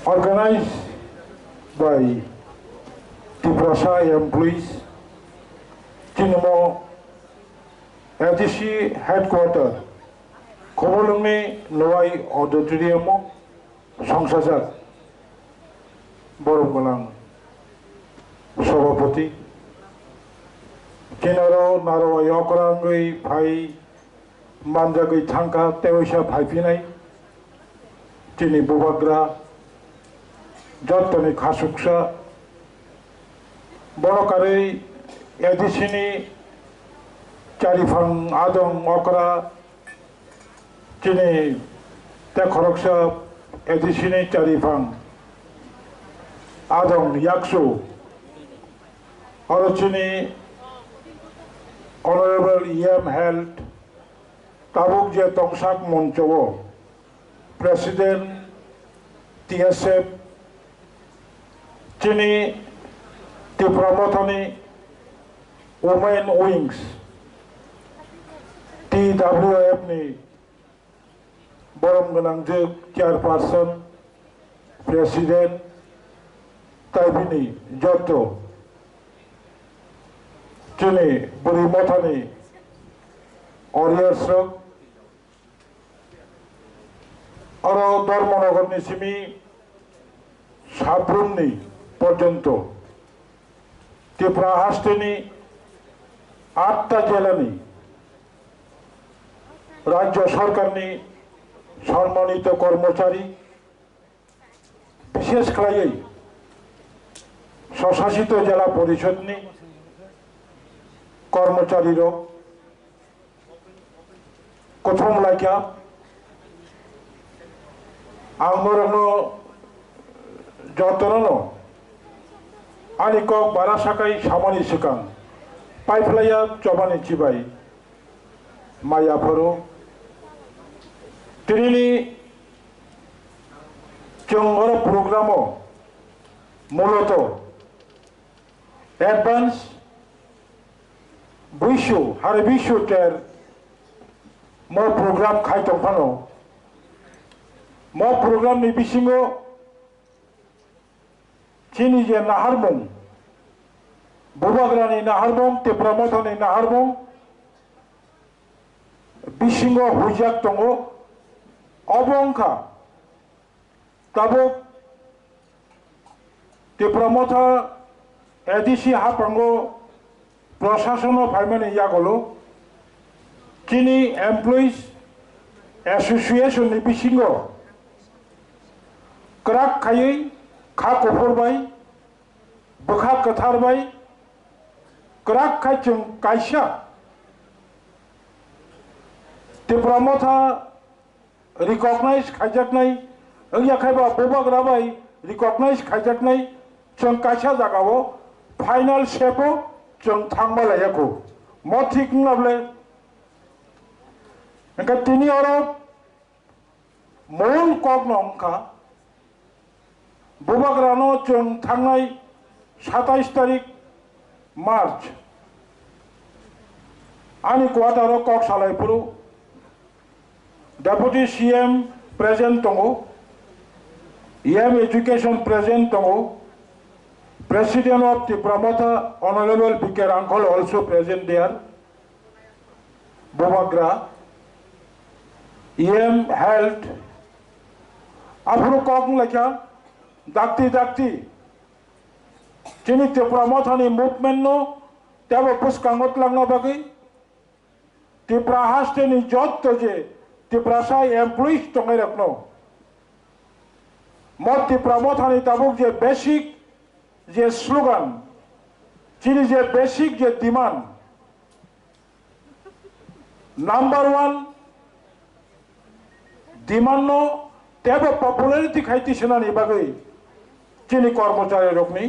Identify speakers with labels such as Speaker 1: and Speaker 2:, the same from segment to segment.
Speaker 1: organized by Tripura employees, Tinamo ADC headquarters, Kobolungni Noai Auditorium, Songsajak, Boromgalang, Sobapoti, Kinaro, Naro Yokorangui, Pai, Manjagui Tanka, Tewisha Paipinai, Tini Bubagra, Jotoni Kasuksa, Borokari, Edisini, Charifang Adong Okra, Tini Tekoroksa, Edisini Charifang Adong Yaksu, Orochini, Honorable EM held Tabuk Je Tongsak Monchowo, President TSF, Chini Tipraland Women Wings, TWF ni Boromgalang Chairperson, President Taibini Joto, Chini Motha ni Warriors Aro Debbarma ni Simi Sabrumni Porjonto Tripura Hasteni 8টা Jilani রাজ্য সরকারনি সম্মানিত কর্মচারী বিশেষ করে স্বশাসিত জেলা পরিষদনি কর্মচারীরা প্রথম লাইকা আমরনো যতনো আনিকক বারাসাকাই সামানি সিকাং পাইফলাইয়া চবানি চিবাই মায়াফরো তিনিনি চঙ্গর প্রোগ্রামও মূলত advance বিশ্ব টের ম প্রোগ্রাম খাইতফানো ম প্রোগ্রামনি বিসিঙো চিনি যে নাহারমুং Bubagrani Naharmong, Tipramothani Naharmong, Bisingo Hujak Tongo, Obongka, Tabuk, Tipramotha, ADC Hapango, Prosasono Paimani Yagolo, Chini Employees Association ni Bisingo, Krak Kayi, Khak Oporbai, Bukhak Katharbai, Krak Kachung Kaisha Tipramothha recognize Kajaknai, Yakaiba Bubagrabai recognize Kajaknai, Chung Kaisha Zagavo, final Shepo, Chung Tangmalayako, Motik Nable, and Katini Oro Mon Kognonka Bubagrano Chung Tangai, 27 তারিখ March ani kuataro kok salai puru deputy CM present tongo EM education present tongo president of the Motha honorable Bikar uncle also present there Bobagra EM health apro kok lakha dakti Chini Tripura ni movement no tabo puskangot lang na bagay Tripura Hasteni jotto je Tripura employees tongai rakno Mot Tripura ni tabuk je basic je slogan chini je basic je demand number 1 demand no tabo popularity khaiti ni bagay chini কর্মচারী রকনি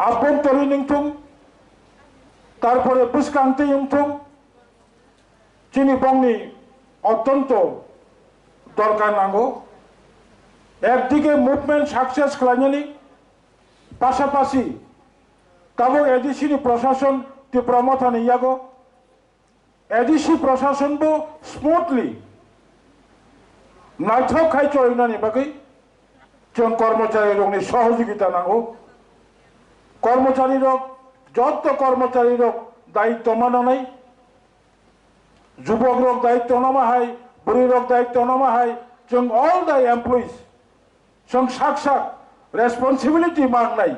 Speaker 1: আভ্যন্তরীণ income তারপরে পুষ্কান্তি income চিনি বংনি অত্যন্ত দরকার নাগো একদিকে movement success খালাইনি পাশাপাশি তাবো ADC প্রশাসন Tripura Motha ইয়াগো ADC প্রশাসন বো স্মুথলি নাইথক খাই চয়নানি বাকি जों कर्मचारी रंनि सहयोगिता नांगौ कर्मचारी रक जत कर्मचारी रक दायित्व मानानै जुबक रक दायित्व नामाहाय बुरै रक दायित्व नामाहाय जों all the employees जों साक responsibility मांनाय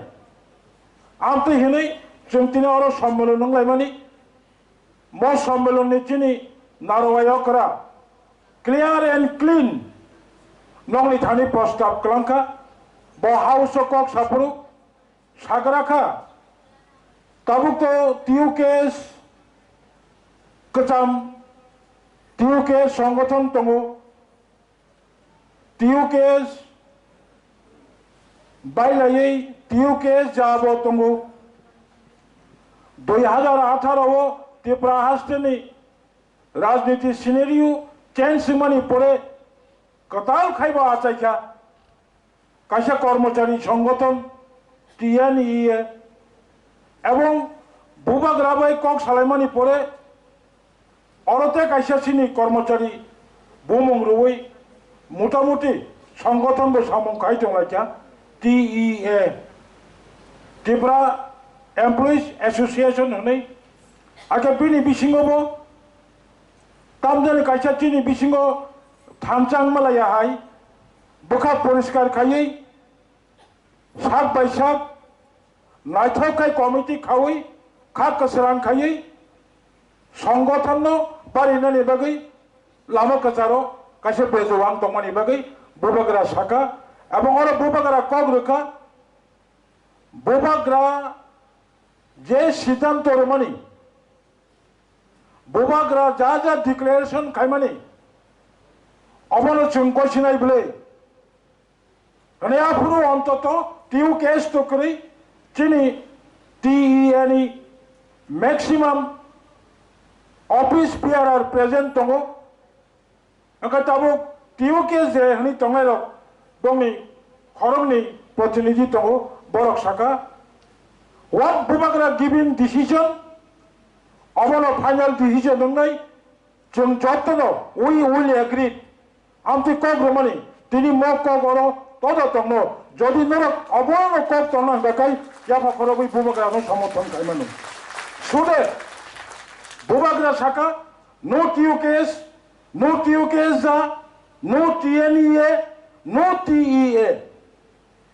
Speaker 1: आमते हिनै जों तिनि अरो सम्मेलन नंलायमानि म सम्मेलन नि तिनि नारवायकरा clear and clean नंनि थानि प्रस्ताव क्लांका ब हाउस कक साफुरु सागराखा ताबुक तो टिउकेस कचाम टिउकेस संगठन तंगो टिउकेस बायलायै टिउकेस जाबो तंगो 2018 त्रिपुरा हास्टेनि राजनीति सिनेरियो चेंज मनी पड़े कताल खाइबा आचाइखा काशा कर्मचारी संगठन TNE एवं बुबाग राबाई कक सालायमानी पड़े औरते काशा सिनी कर्मचारी बुमुंग रुई मुटामुटी संगठन बो सामुं खाइ दंलाइखा TEA त्रिपुरा एमप्लॉइज एसोसिएशन होनै आके बिनि बिसिङावबो तामजानि काशा तिनि बिसिङाव थामचां मालायाहाय बुखा परिष्कार खायै साक बाय साक नायथावखाय कमिटि खावै खा कसरां खायै संगठन बारिनानि बागै लामा कचारो कासे बेजवां दंमानि बागै बुबाग्रा साका एवं अरो बुबाग्रा कग्रका बुबाग्रा जे सिद्धांत रमानि बुबाग्रा जा डिक्लेरेशन खायमानि अबनो चुंकोसिनाय बले कने आफुरु अंतत टिउ केस तो करी चिनी TEA नि मैक्सिमम ऑफिस पीआरआर प्रेजेंट तंगो अंका ताबो टिउ केस जे हनी तंगायरो दंनि खरंनि प्रतिनिधि तंगो बरक साका what बुबाग्रा गिविंग डिसीजन अबनो फाइनल डिसीजन दंनाय जों जत्तनो we will agree आमती कक रमानी तिनी मक कक अरो तदा तंगनो जदि नरक अबनो कक तंगना बेकाय याफा खरबै बुबाग्रानो समर्थन खायमानो सुदे बुबाग्रा साका नो टिउ केस जा नो TNEA नो TEA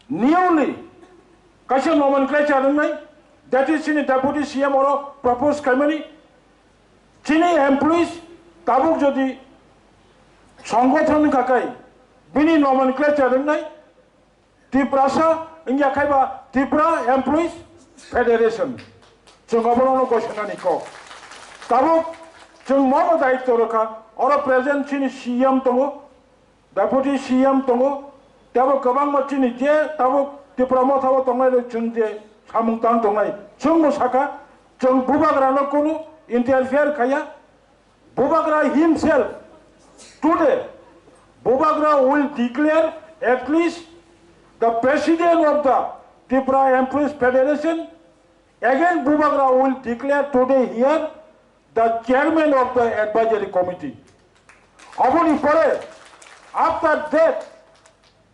Speaker 1: newly काशा nomenclature दंनाय that is चिनी डेपुटी CM अरो प्रपोज खायमानी चिनी एमप्लॉइज ताबुक जदि संगठन काकाय बिनी nomenclature दंनाय त्रिपुरासा इंगिया खायबा त्रिपुरा एमप्लॉइज फेडरेशन जों अबनो गसनानि को ताबुक जों मनो दायित्व रखा अरो प्रेजेंट चिनी CM दंगो डेपुटी CM दंगो ताबो गोबां मचिनि जे ताबुक त्रिपुरा मथाबो दंनाय जों जे सामुंतां दंनाय जों मोसाका जों बुबाग्रानो कोनो इंटरफेयर खाया बुबाग्रा himself today Bubagra will declare at least the president of the Tripura Employees Federation. Again Bubagra will declare today here the chairman of the advisory committee. After that,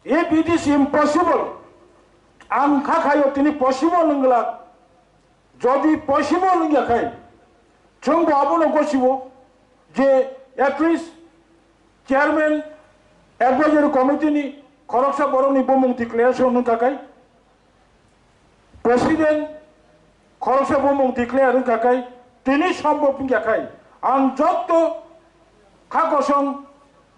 Speaker 1: if it is impossible, angka kayo tini possible nungla, jodi possible nungya kay, chung abono gosibo, je at least chairman advisory committee ni koroksa boroni bomong declaration nungkakai, president koroksa bomong declare nungkakai, tini sambop nungkakai, ang jotto kakosong,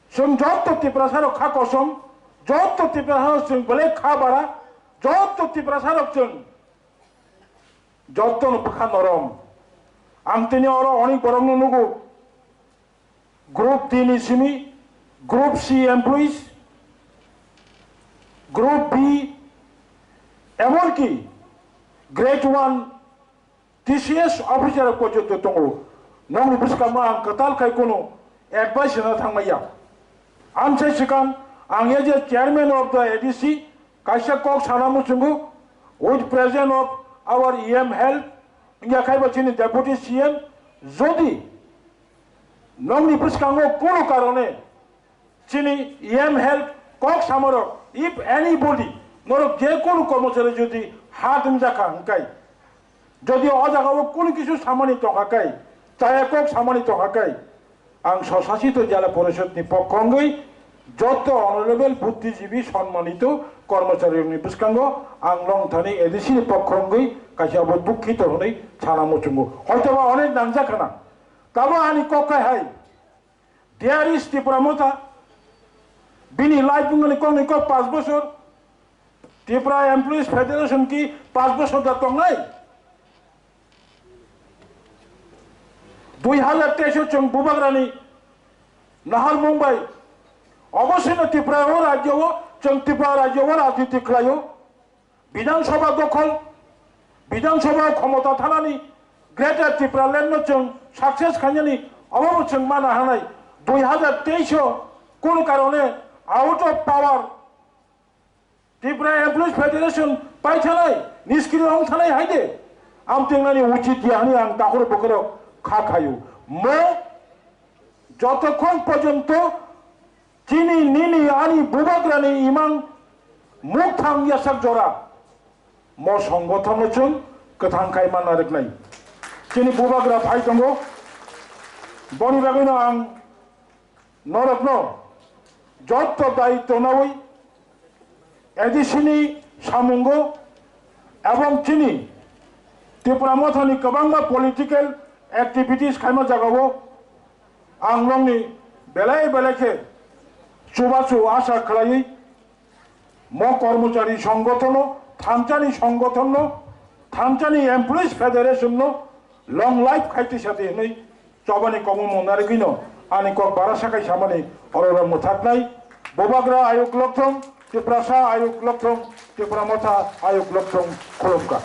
Speaker 1: sung jotto tiprasaro kakosong, jotto tiprasaro sung balik kabara, jotto tiprasaro sung, jotto nupakan norom, ang tini oro oni borong nugu, group tini simi, Group C employees, Group B, এমনকি Grade 1 TCS officer পর্যন্ত দङ नंनि बिस्कामा आं कताल खाय कोनो advice होना थांनाया आमसे सिगां आं as a chairman of the ADC कायसा कक सानामु जोंगु with present of our EM health इंगा खायबा चिनि डेपुटी CM जदि नंनि बिस्कांगो कोनो कारणे चिनी EM हेल्थ कक सामरो if anybody নরক যে কোনো কর্মচারী যদি হাত জাখা হাঙ্কাই যদি অজাগাও কোনো কিছু সামানিত হাকাই চাই একক সামানিত হাকাই আং স্বশাসিত জেলা পরিষদনি পক্ষঙ্গই যত অনারেবল বুদ্ধিজীবী সম্মানিত কর্মচারী নিপুষ্কাঙ্গ আং লংথানি এডিসিনি পক্ষঙ্গই কাছে আবার দুঃখিত হলেই ছানা মুচুঙ্গ হয়তোবা অনেক নামজাখানা তবে আনি ককাই হাই দেয়ার ইস ত্রিপুরা মথা বিনি লাইফ বুঙ্গনি কমনি ক 5 বছর ত্রিপুরা এমপ্লয়িজ ফেডারেশন কি 5 বছর দা টংনাই 2023 চং বুবাগ্রানি নাহাল মুম্বাই অবশ্যই ত্রিপুরা ও রাজ্য চং ত্রিপুরা রাজ্য ও রাজনীতি খাইও বিধানসভা দখল বিধানসভা ক্ষমতা থানানি গ্রেটার ত্রিপুরাল্যান্ড চং সাকসেস খাইনি অভাব চং মানা হানাই 2023 কোন কারণে out of power Tripura employees federation পাইছানাই নিষ্ক্রিয় হং থানাই হাইদে আম তেংনানি উচিত ইয়ানি আং তাহলে বকর খা খায়ু মো যতক্ষণ পর্যন্ত চিনি নিনি আনি বুবাগ্রানি ইমাং মুখাং ইয়াসাক জরা ম সংগঠন চং কোথাং খাইমান নারেক নাই চিনি বুবাগ্রা ফাই দङ বনি বাগৈনো আং নরত্ন যত দায়িত্ব নাওই এডিসিনি সামুঙ্গ এবং চিনি ত্রিপুরা মথানি गोबां पलिटिकल एक्टिविटीज खाइमा जागावो आं लंनि बेलाय बेलायखे सुबासु आशा खालायै म कर्मचारी संगठन थामचानी संगठन थामचानी एमप्लयिज फेडरेशन लं लाइफ खाइति साथे नै चबानी कमु मनारिगिनो आनि क बारासाखाय सामानि अररा मुथाकनाय बोबाग्रा आयोग लक्थं त्रिपुरा सा आयोग लक्थं त्रिपुरा मथा आयोग लक्थं खुलुमका